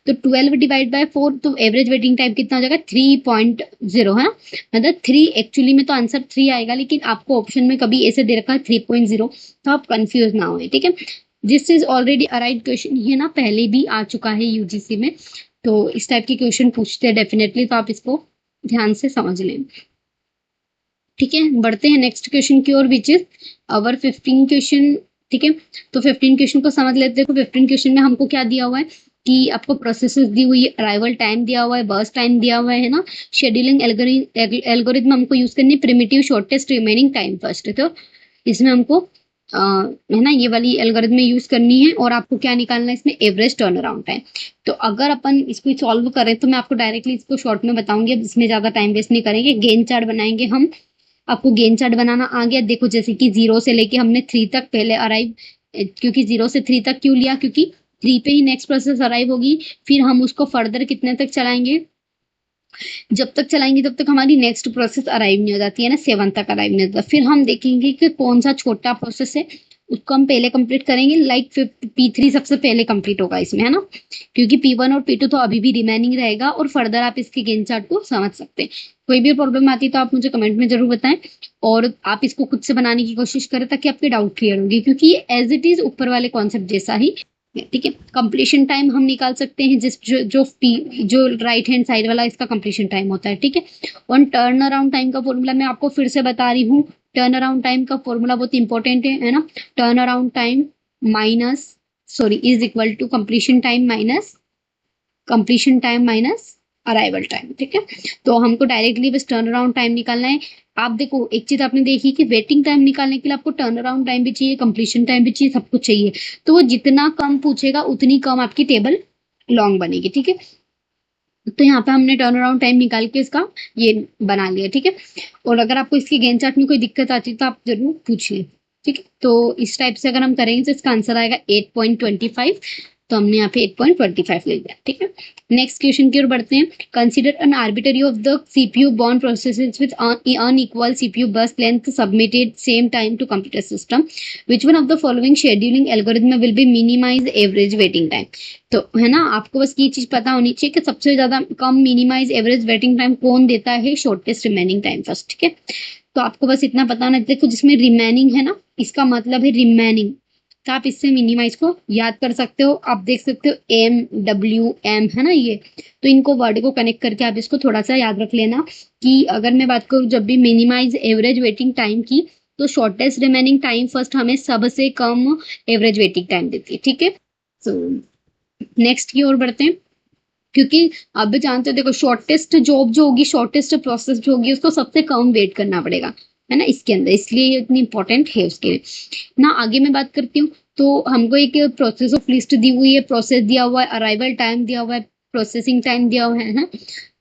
तो 12 डिवाइड बाय 4, तो एवरेज वेटिंग टाइम कितना हो जाएगा 3.0, है ना, मतलब 3 एक्चुअली में तो आंसर 3 आएगा, लेकिन आपको ऑप्शन में कभी ऐसे दे रखा है 3.0, तो आप कंफ्यूज ना हो। ठीक है, this is already arrive question, ये ना पहले भी आ चुका है यूजीसी में, तो इस टाइप के क्वेश्चन पूछते हैं डेफिनेटली, तो आप इसको ध्यान से समझ लें। ठीक है, बढ़ते हैं नेक्स्ट क्वेश्चन की ओर, विच इज अवर 15 क्वेश्चन। ठीक है, तो 15 क्वेश्चन को समझ लेते हैं। देखो 15 क्वेश्चन में हमको क्या दिया हुआ है कि आपको प्रोसेसेस दी हुई है, अराइवल टाइम दिया हुआ है, बर्स्ट टाइम दिया हुआ है ना, शेड्यूलिंग एल्गोरिथम हमको यूज करनी है, primitive shortest remaining time first. तो इसमें हमको है ना ये वाली एल्गोरिथम यूज करनी है, और आपको क्या निकालना है इसमें, एवरेज टर्न अराउंड टाइम। तो अगर अपन इसको सॉल्व करें तो मैं आपको डायरेक्टली इसको शॉर्ट में बताऊंगी, अब इसमें ज्यादा टाइम वेस्ट नहीं करेंगे। गेन चार्ट बनाएंगे हम, आपको गेन चार्ट बनाना आ गया। देखो जैसे कि 0 से लेके हमने 3 तक पहले अराइव, क्योंकि 0 से 3 तक क्यों लिया, क्योंकि 3 पे ही नेक्स्ट प्रोसेस अराइव होगी, फिर हम उसको फर्दर कितने तक चलाएंगे, जब तक चलाएंगे तब तक हमारी नेक्स्ट प्रोसेस अराइव नहीं हो जाती है ना, 7 तक अराइव नहीं होता। फिर हम देखेंगे कि कौन सा छोटा प्रोसेस है, उसको हम पहले कंप्लीट करेंगे। लाइक P3 सबसे पहले कंप्लीट होगा इसमें, है ना, क्योंकि P1 और P2 तो अभी भी रिमेनिंग रहेगा और फर्दर आप इसके गेन चार्ट को समझ सकते हैं। कोई भी प्रॉब्लम आती है तो आप मुझे कमेंट में जरूर बताएं, और आप इसको खुद से बनाने की कोशिश करें ताकि आपके डाउट क्लियर होंगे, क्योंकि ये एज इट इज ऊपर वाले कॉन्सेप्ट जैसा ही है, ठीक है। कंप्लीशन टाइम हम निकाल सकते हैं जिस जो राइट हैंड साइड वाला इसका कंप्लीशन टाइम होता है, ठीक है। और टर्न अराउंड टाइम का फॉर्मूला मैं आपको फिर से बता रही हूँ। टर्न अराउंड टाइम का फॉर्मूला बहुत इंपॉर्टेंट है ना। Turn around time minus sorry is equal to completion time minus arrival time, ठीक है। तो हमको डायरेक्टली बस टर्न अराउंड टाइम निकालना है। आप देखो एक चीज आपने देखी कि वेटिंग टाइम निकालने के लिए आपको टर्न अराउंड टाइम भी चाहिए, कंप्लीशन टाइम भी चाहिए, सब कुछ चाहिए। तो वो जितना कम पूछेगा उतनी कम आपकी टेबल लॉन्ग बनेगी, ठीक है। तो यहाँ पे हमने टर्न अराउंड टाइम निकाल के इसका ये बना लिया, ठीक है। और अगर आपको इसके गेन चार्ट में कोई दिक्कत आती है तो आप जरूर पूछिए, ठीक है। तो इस टाइप से अगर हम करेंगे तो इसका आंसर आएगा 8.25। तो हमने यहाँ पे 8.25 ले लिया, ठीक है। नेक्स्ट क्वेश्चन की ओर बढ़ते हैं। Consider an arbitrary of the CPU बॉर्न processes with unequal CPU burst length submitted same time to computer system, which one of the following scheduling algorithm will be minimize average waiting time. तो है ना, आपको बस ये चीज पता होनी चाहिए कि सबसे ज्यादा कम मिनिमाइज एवरेज वेटिंग टाइम कौन देता है, शॉर्टेस्ट रिमेनिंग टाइम फर्स्ट, ठीक है। तो आपको बस इतना पता होना, देखो जिसमें रिमेनिंग है ना, इसका मतलब है रिमेनिंग, तो आप इससे मिनिमाइज को याद कर सकते हो। आप देख सकते हो MWM है ना ये, तो इनको वर्ड को कनेक्ट करके आप इसको थोड़ा सा याद रख लेना कि अगर मैं बात करूँ जब भी मिनिमाइज एवरेज वेटिंग टाइम की, तो शॉर्टेस्ट रिमेनिंग टाइम फर्स्ट हमें सबसे कम एवरेज वेटिंग टाइम देती है, ठीक है। सो नेक्स्ट की ओर बढ़ते हैं, क्योंकि आप भी जानते हो देखो शॉर्टेस्ट जॉब जो होगी, शॉर्टेस्ट प्रोसेस जो होगी, उसको सबसे कम वेट करना पड़ेगा, है ना, इसके अंदर, इसलिए ये इतनी इंपॉर्टेंट है उसके लिए ना। आगे मैं बात करती हूँ, तो हमको एक प्रोसेस ऑफ लिस्ट दी हुई है, प्रोसेस दिया हुआ है, अराइवल टाइम दिया हुआ है, प्रोसेसिंग टाइम दिया हुआ है ना।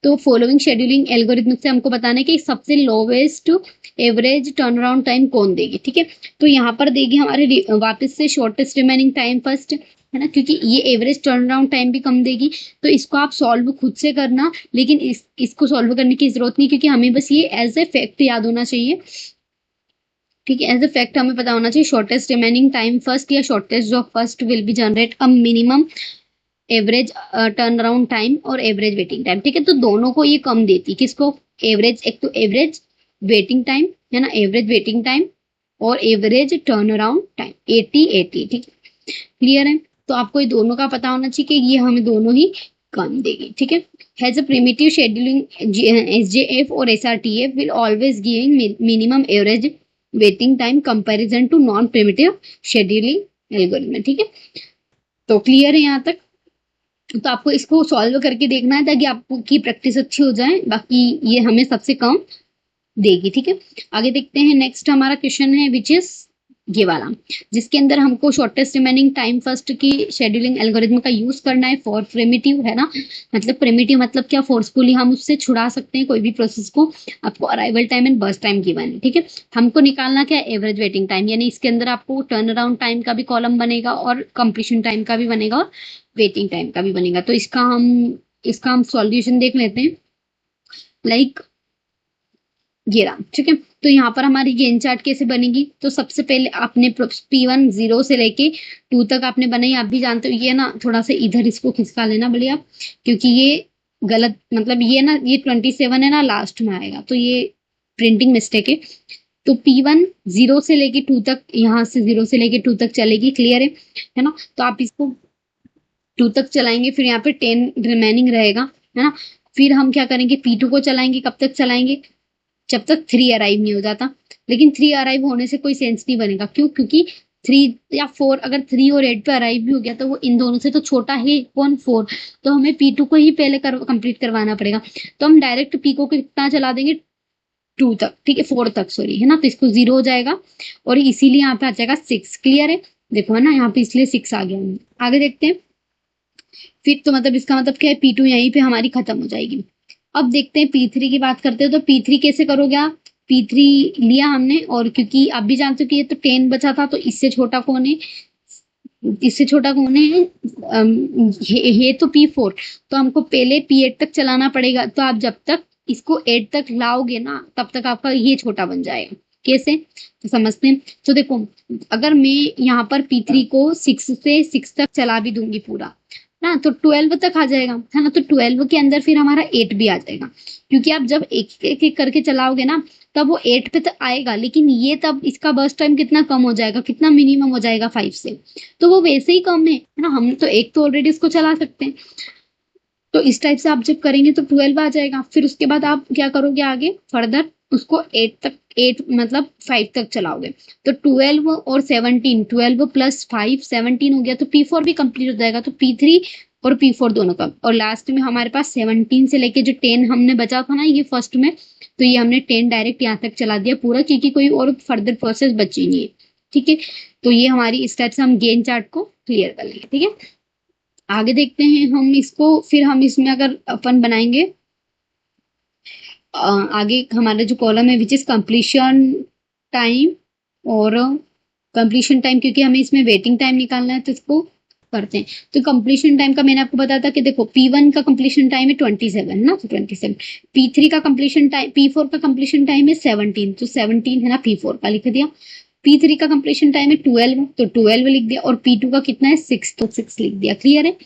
तो फॉलोइंग शेड्यूलिंग एल्गोरिथम से हमको बताना है कि सबसे lowest average turn around time कौन देगी, ठीक है। तो यहाँ पर देगी हमारे वापस से शॉर्टेस्ट रिमेनिंग टाइम फर्स्ट, है ना, क्योंकि ये एवरेज टर्न अराउंड टाइम भी कम देगी। तो इसको आप सॉल्व खुद से करना, लेकिन इसको सॉल्व करने की जरूरत नहीं, क्योंकि हमें बस ये एज ए फैक्ट याद होना चाहिए, ठीक है। एज ए फैक्ट हमें पता होना चाहिए शॉर्टेस्ट रिमेनिंग टाइम फर्स्ट या shortest job first will be generate a minimum average turn around time और एवरेज वेटिंग टाइम, ठीक है। तो दोनों को ये कम देती, किसको, एवरेज, एक तो एवरेज वेटिंग टाइम है ना, एवरेज वेटिंग टाइम और एवरेज टर्न अराउंड टाइम 80-80, ठीक है, क्लियर है। तो आपको ये दोनों का पता होना चाहिए कि ये हमें दोनों ही कम देगी, ठीक है। Has a preemptive scheduling SJF और SRTF will always giving minimum average waiting time comparison to non preemptive scheduling algorithm, ठीक है। तो क्लियर है यहाँ तक। तो आपको इसको सॉल्व करके देखना है ताकि आपकी प्रैक्टिस अच्छी हो जाए, बाकी ये हमें सबसे कम देगी, ठीक है। आगे देखते हैं, नेक्स्ट हमारा क्वेश्चन है विच इज ये वाला, जिसके अंदर हमको शॉर्टेस्ट रिमेनिंग टाइम फर्स्ट की शेड्यूलिंग एल्गोरिथम का यूज करना है फॉर प्रिमिटिव, है ना। मतलब प्रिमिटिव मतलब क्या, फोर्सफुली हम उससे छुड़ा सकते हैं कोई भी प्रोसेस को। आपको arrival time and burst time given है, ठीक है। हमको निकालना क्या, एवरेज वेटिंग टाइम, यानी इसके अंदर आपको टर्न अराउंड टाइम का भी कॉलम बनेगा और कंप्लीशन टाइम का भी बनेगा और वेटिंग टाइम का भी बनेगा। तो इसका हम सॉल्यूशन देख लेते हैं। लाइक ये रहा, ठीक है। तो यहाँ पर हमारी गेन चार्ट कैसे बनेगी, तो सबसे पहले आपने P1 0 से लेके 2 तक आपने बनाई। आप भी जानते हो ये ना, थोड़ा सा इधर इसको खिसका लेना बढ़िया, क्योंकि ये गलत, मतलब ये ना, ये 27 है ना, लास्ट में आएगा, तो ये प्रिंटिंग मिस्टेक है। तो P1 0 से लेके 2 तक, यहाँ से 0 से लेके 2 तक चलेगी, क्लियर है ना। तो आप इसको 2 तक चलाएंगे, फिर यहाँ पे 10 रिमेनिंग रहेगा, है ना। फिर हम क्या करेंगे, P2 को चलाएंगे, कब तक चलाएंगे, जब तक 3 अराइव नहीं हो जाता। लेकिन 3 अराइव होने से कोई सेंस नहीं बनेगा, क्यों, क्योंकि 3 या 4, अगर 3 और 8 पे अराइव भी हो गया तो वो इन दोनों से तो छोटा है कौन, 4। तो हमें P2 को ही पहले कंप्लीट करवाना पड़ेगा। तो हम डायरेक्ट P को कितना चला देंगे, 2 तक, ठीक है, 4 तक सॉरी, है ना। तो इसको 0 हो जाएगा और इसीलिए यहाँ पे आ जाएगा 6, क्लियर है। देखो है ना, यहाँ पे इसलिए 6 आ गया। आगे देखते हैं। फिर तो मतलब इसका मतलब क्या है, P2 यहीं पे हमारी खत्म हो जाएगी। अब देखते हैं P3 की बात करते हो, तो P3 कैसे करोगे आप। P3 लिया हमने, और क्योंकि आप भी जानते हो कि ये तो 10 बचा था, तो इससे छोटा कौन है, इससे छोटा कौन है? ये तो P4, तो हमको पहले P8 तक चलाना पड़ेगा। तो आप जब तक इसको 8 तक लाओगे ना, तब तक आपका ये छोटा बन जाएगा। कैसे? तो समझते हैं। तो देखो, अगर मैं यहाँ पर P3 को 6 से 6 तक चला भी दूंगी पूरा ना, तो 12 तक आ जाएगा, है ना। तो 12 के अंदर फिर हमारा 8 भी आ जाएगा, क्योंकि आप जब एक एक एक करके चलाओगे ना, तब वो 8 पे तक आएगा। लेकिन ये तब इसका बर्स्ट टाइम कितना कम हो जाएगा, कितना मिनिमम हो जाएगा 5 से, तो वो वैसे ही कम है ना। हम तो एक तो ऑलरेडी इसको चला सकते हैं। तो इस टाइप से आप जब करेंगे तो 12 आ जाएगा। फिर उसके बाद आप क्या करोगे आगे फर्दर, उसको 8 तक, 8 मतलब 5 तक चलाओगे। तो 12 और 17, 12 प्लस 5 17 हो गया, तो P4 भी कंप्लीट हो जाएगा। तो P3 और P4 दोनों का, और लास्ट में हमारे पास 17 से लेके जो 10 हमने बचा था ना ये फर्स्ट में, तो ये हमने 10 डायरेक्ट यहाँ तक चला दिया पूरा, क्योंकि कोई और फर्दर प्रोसेस बची नहीं है। ठीक है, तो ये हमारी इस टाइप से हम गेन चार्ट को क्लियर कर लेंगे। ठीक है, आगे देखते हैं हम इसको। फिर हम इसमें अगर अपन बनाएंगे आगे हमारा जो कॉलम है विच इज कंप्लीशन टाइम और कंप्लीशन टाइम, क्योंकि हमें इसमें वेटिंग टाइम निकालना है, तो इसको करते हैं। तो कंप्लीशन टाइम का मैंने आपको बताया था कि देखो P1 का कंप्लीशन टाइम है 27 ना, तो 27। P3 का कंप्लीशन टाइम, P4 का कंप्लीशन टाइम है 17, तो 17 है ना P4 का लिख दिया। P3 का कंप्लीशन टाइम है 12, तो 12 लिख दिया। और P2 का कितना है 6, तो 6 लिख दिया। क्लियर है?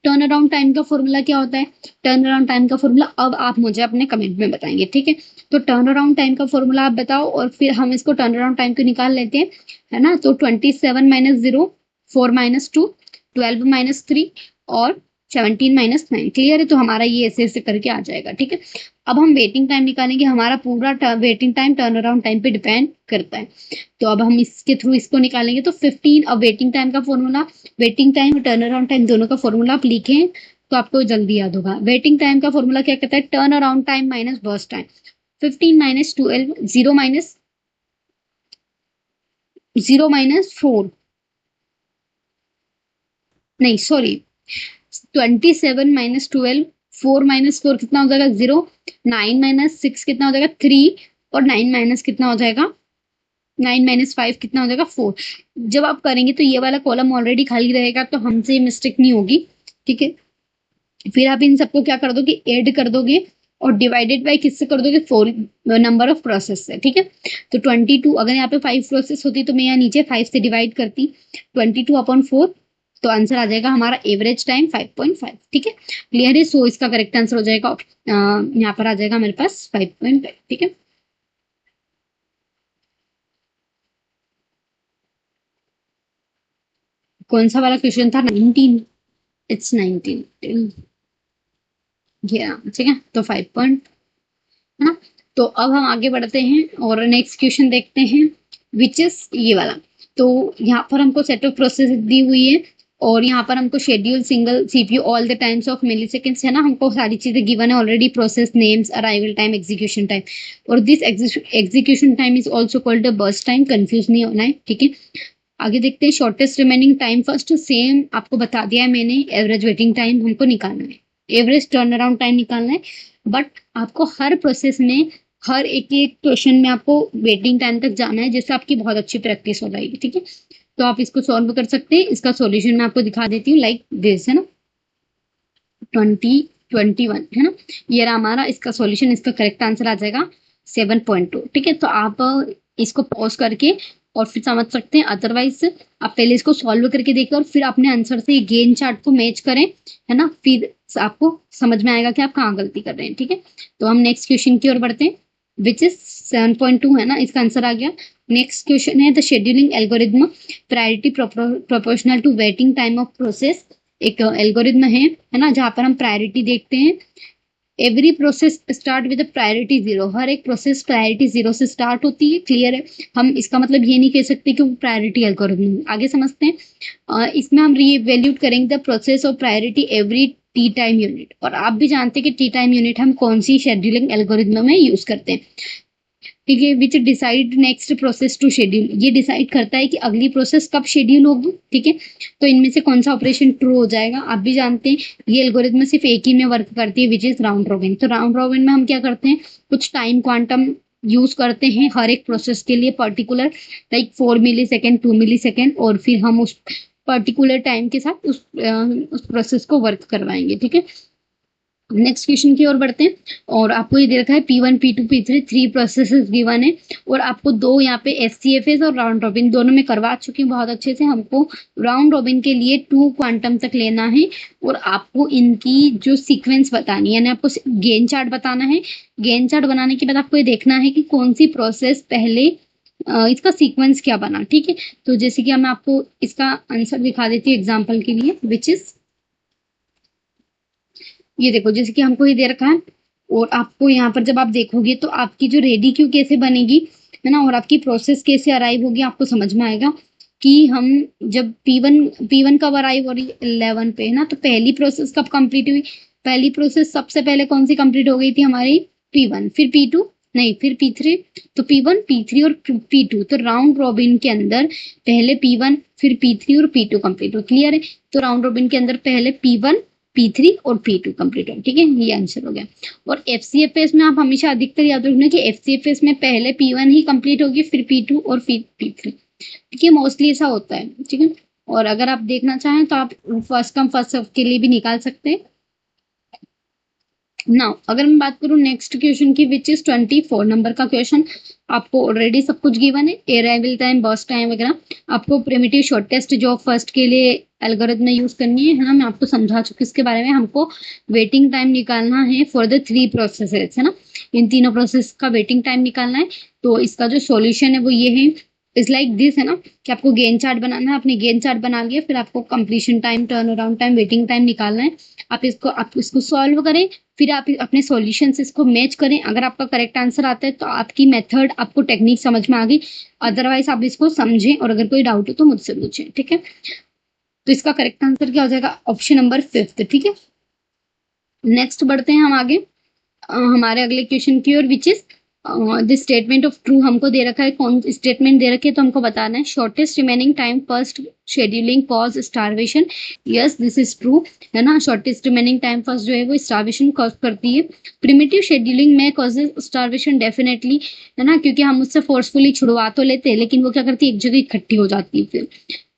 टर्न अराउंड टाइम का फॉर्मूला क्या होता है? टर्न अराउंड टाइम का फॉर्मूला अब आप मुझे अपने कमेंट में बताएंगे। ठीक है, तो टर्न अराउंड टाइम का फॉर्मूला आप बताओ, और फिर हम इसको टर्न अराउंड टाइम को निकाल लेते हैं, है ना। तो 27 माइनस 0, 4 माइनस 2, 12 माइनस 3 और 17 माइनस 9। क्लियर है? तो हमारा ये ऐसे ऐसे करके आ जाएगा। ठीक है, अब हम वेटिंग टाइम निकालेंगे। हमारा पूरा waiting time turn around time पे डिपेंड करता है, तो अब हम इसके थ्रू इसको निकालेंगे। तो 15, अब वेटिंग टाइम का फॉर्मूला, वेटिंग टाइम और टर्न अराउंड टाइम दोनों का फॉर्मूला आप लिखें तो आपको जल्दी याद होगा। वेटिंग टाइम का फॉर्मूला क्या कहता है? Turn around time minus burst time. 15 minus 12, 0 minus 4, नहीं सॉरी, 27 माइनस 12, 4 माइनस 4 कितना हो जाएगा 0, 9 माइनस 6 कितना हो जाएगा 3, और 9 माइनस कितना हो जाएगा 9 माइनस 5 कितना हो जाएगा 4। जब आप करेंगे तो ये वाला कॉलम ऑलरेडी खाली रहेगा, तो हमसे मिस्टेक नहीं होगी। ठीक है, फिर आप इन सबको क्या कर दोगे, ऐड कर दोगे, और डिवाइडेड बाय किससे कर दोगे, 4 नंबर ऑफ प्रोसेस से। ठीक है, तो 22, अगर यहाँ पे 5 प्रोसेस होती तो मैं यहाँ नीचे 5 से डिवाइड करती, 22/4, तो आंसर आ जाएगा हमारा एवरेज टाइम 5.5। ठीक है, क्लियर है? सो इसका करेक्ट आंसर हो जाएगा यहाँ पर आ जाएगा हमारे पास 5.5। ठीक है, कौन सा वाला क्वेश्चन था? 19, इट्स 19। ठीक है, तो 5 पॉइंट, है ना। तो अब हम आगे बढ़ते हैं और नेक्स्ट क्वेश्चन देखते हैं, विच इज ये वाला। तो यहाँ पर हमको सेट ऑफ प्रोसेस दी हुई है, और यहाँ पर हमको schedule single CPU all the times of milliseconds, है ना। हमको सारी चीजें गिवन है already, process names, arrival time, execution time, और this execution time is also called burst time. Confuse नहीं होना है। ठीक है, आगे देखते हैं shortest remaining time first. Same आपको बता दिया है मैंने, एवरेज वेटिंग टाइम हमको निकालना है, एवरेज टर्न अराउंड टाइम निकालना है। बट आपको हर प्रोसेस में, हर एक एक क्वेश्चन में आपको वेटिंग टाइम तक जाना है, जिससे आपकी बहुत अच्छी प्रैक्टिस हो जाएगी। ठीक है, तो आप इसको सॉल्व कर सकते हैं। इसका सॉल्यूशन मैं आपको दिखा देती हूँ, लाइक दिस, है ना। 2021 है ना, ये रहा हमारा इसका सॉल्यूशन। इसका करेक्ट आंसर आ जाएगा 7.2। ठीक है, तो आप इसको पॉज करके और फिर समझ सकते हैं। अदरवाइज आप पहले इसको सॉल्व करके देखिए, और फिर अपने आंसर से गेन चार्ट को मैच करें, है ना। फिर आपको समझ में आएगा कि आप कहाँ गलती कर रहे हैं। ठीक है, तो हम नेक्स्ट क्वेश्चन की ओर बढ़ते हैं, विच इज 7.2, है ना। इसका आंसर आ गया। नेक्स्ट क्वेश्चन है the scheduling algorithm priority proportional to waiting time of process. एक एल्गोरिथम है ना, जहाँ पर हम प्रायोरिटी देखते हैं। Every process start with priority 0, हर एक प्रोसेस प्रायोरिटी 0 से स्टार्ट होती है। क्लियर है? हम इसका मतलब ये नहीं कह सकते कि वो प्रायोरिटी एल्गोरिथम। आगे समझते हैं। इसमें हम रीवैल्यूट करेंगे the process of priority every T time unit, और आप भी जानते हैं कि टी टाइम यूनिट हम कौन सी शेड्यूलिंग एल्गोरिथम में यूज करते हैं। ठीक है, which decide next process to schedule, ये डिसाइड करता है कि अगली प्रोसेस कब शेड्यूल होगी। ठीक है, तो इनमें से कौन सा ऑपरेशन ट्रू हो जाएगा। आप भी जानते हैं ये एल्गोरिथम सिर्फ एक ही में वर्क करती है, विच इज राउंड रॉबिन। तो राउंड रॉबिन में हम क्या करते हैं, कुछ टाइम क्वांटम यूज करते हैं हर एक प्रोसेस के लिए पर्टिकुलर, लाइक 4 मिली सेकेंड, 2 मिली सेकेंड, और फिर हम उस पर्टिकुलर टाइम के साथ उस प्रोसेस को वर्क करवाएंगे। ठीक है, नेक्स्ट क्वेश्चन की ओर बढ़ते हैं। और आपको ये दे रखा है P1 P2 P3 3 processes given है, और आपको दो यहाँ पे FCFS और राउंड रॉबिन दोनों में करवा चुके हैं बहुत अच्छे से। हमको राउंड रॉबिन के लिए 2 क्वांटम तक लेना है, और आपको इनकी जो सीक्वेंस बतानी है, यानी आपको गेन चार्ट बताना है। गेन चार्ट बनाने के बाद आपको ये देखना है कि कौन सी प्रोसेस पहले इसका सीक्वेंस क्या बना। ठीक है, तो जैसे कि मैं आपको इसका आंसर दिखा देती हूँ एग्जाम्पल के लिए, विच इज ये देखो, जैसे कि हमको ये दे रखा है, और आपको यहाँ पर जब आप देखोगे तो आपकी जो रेडी क्यू कैसे बनेगी, है ना, और आपकी प्रोसेस कैसे अराइव होगी, आपको समझ में आएगा कि हम जब P1 कब अराइव हो रही 11 पे, है ना, तो पहली प्रोसेस कब कंप्लीट हुई, पहली प्रोसेस सबसे पहले कौन सी कंप्लीट हो गई थी हमारी P1, फिर P2 नहीं, फिर P3, तो P1 P3 और P2, तो राउंड रॉबिन के अंदर पहले P1 फिर P3 और P2 कंप्लीट हो। क्लियर है, तो राउंड रॉबिन के अंदर पहले P1 P3 और P2 कंप्लीट हो। ठीक है, ये आंसर हो गया। और FCFS में आप हमेशा अधिकतर याद रखना कि FCFS में पहले P1 ही कंप्लीट होगी, फिर P2 और फिर P3। ठीक है, मोस्टली ऐसा होता है। ठीक है, और अगर आप देखना चाहें तो आप फर्स्ट कम फर्स्ट सर्व के लिए भी निकाल सकते हैं। नाउ अगर मैं बात करूं नेक्स्ट क्वेश्चन की, विच इज 24 नंबर का क्वेश्चन, आपको ऑलरेडी सब कुछ गिवन है, अराइवल टाइम, बर्स्ट टाइम वगैरह। आपको प्रिमिटिव शॉर्टेस्ट जॉब फर्स्ट के लिए एल्गोरिथम यूज करनी है ना, मैं आपको समझा चुकी इसके बारे में। हमको वेटिंग टाइम निकालना है फॉर द 3 प्रोसेसेस, है ना, इन तीनों प्रोसेस का वेटिंग टाइम निकालना है। तो इसका जो सॉल्यूशन है वो ये है, इज लाइक दिस, है ना, कि आपको गेन चार्ट बनाना है। आपने गेन चार्ट बना लिया, फिर आपको completion time, turn around time, waiting time निकालना है। आप इसको सॉल्व करें, फिर आप अपने सॉल्यूशन से इसको मैच करें। अगर आपका करेक्ट आंसर आता है तो आपकी मेथड, आपको टेक्निक समझ में आ गई, अदरवाइज आप इसको समझें, और अगर कोई डाउट हो तो मुझसे पूछें। ठीक है, तो इसका करेक्ट आंसर क्या हो जाएगा, ऑप्शन नंबर 5। ठीक है, नेक्स्ट बढ़ते हैं हम आगे हमारे अगले क्वेश्चन की ओर, which is this statement of true. हमको दे रखा है, कौन स्टेटमेंट दे रखी है, तो हमको बताना है shortest remaining time first scheduling cause starvation. Yes, this is true, है ना, शॉर्टेस्ट रिमेनिंग टाइम फर्स्ट जो है वो स्टारवेशन कॉज करती है। प्रिमिटिव शेड्यूलिंग में कॉजेज स्टारवेशन डेफिनेटली, है ना, क्योंकि हम उससे फोर्सफुली छुड़वा तो लेते हैं, लेकिन वो क्या करती है, एक जगह इकट्ठी हो जाती है फिर।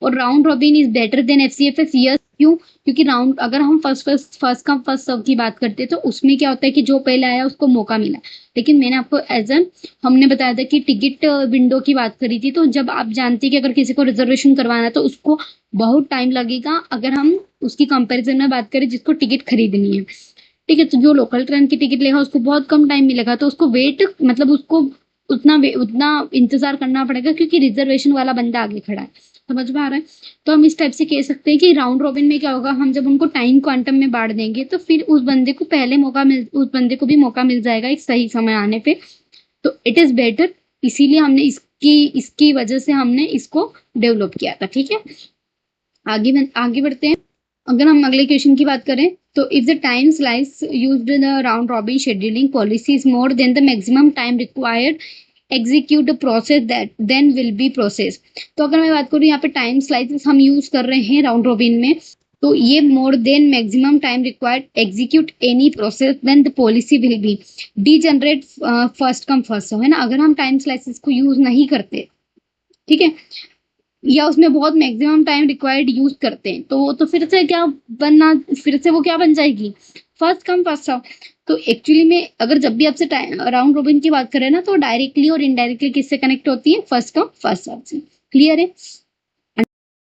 और round robin is better than FCFS। Yes, क्यों, क्योंकि राउंड, अगर हम फर्स्ट कम फर्स्ट सर्व की बात करते हैं तो उसमें क्या होता है कि जो पहले आया उसको मौका मिला। लेकिन मैंने आपको हमने बताया था कि टिकट विंडो की बात करी थी, तो जब आप जानते हैं कि अगर किसी को रिजर्वेशन करवाना है तो उसको बहुत टाइम लगेगा, अगर हम उसकी कंपैरिजन में बात करें जिसको टिकट खरीदनी है। ठीक है, तो जो लोकल ट्रेन की टिकट लेगा उसको बहुत कम टाइम मिलेगा, तो उसको वेट, मतलब उसको उतना इंतजार करना पड़ेगा, क्योंकि रिजर्वेशन वाला बंदा आगे खड़ा है। समझ में आ रहा है, तो हम इस टाइप से कह सकते हैं कि राउंड रॉबिन में क्या होगा, हम जब उनको टाइम क्वांटम में बांट देंगे तो फिर उस बंदे को भी मौका मिल जाएगा एक सही समय आने पे। तो इट इज बेटर, इसीलिए हमने इसकी वजह से हमने इसको डेवलप किया था। ठीक है, आगे बढ़ते हैं। अगर हम अगले क्वेश्चन की बात करें तो if the time slice used in the round robin scheduling policy is more than the maximum time required execute process that then will be process. तो अगर मैं बात करूँ यहाँ पे टाइम स्लाइसेस हम यूज कर रहे हैं राउंड रॉबिन में, तो ये more than maximum time required execute any process then the policy will be degenerate first come first serve, है ना। अगर हम टाइम स्लाइसेस को यूज नहीं करते, ठीक है, या उसमें बहुत मैक्सिमम टाइम रिक्वायर्ड यूज करते हैं, तो फिर से वो क्या बन जाएगी, फर्स्ट कम फर्स्ट सर्व। तो एक्चुअली में अगर जब भी आपसे राउंड रोबिन की बात करें ना, तो डायरेक्टली और इनडायरेक्टली किससे कनेक्ट होती है, फर्स्ट कम फर्स्ट सर्व से। क्लियर है,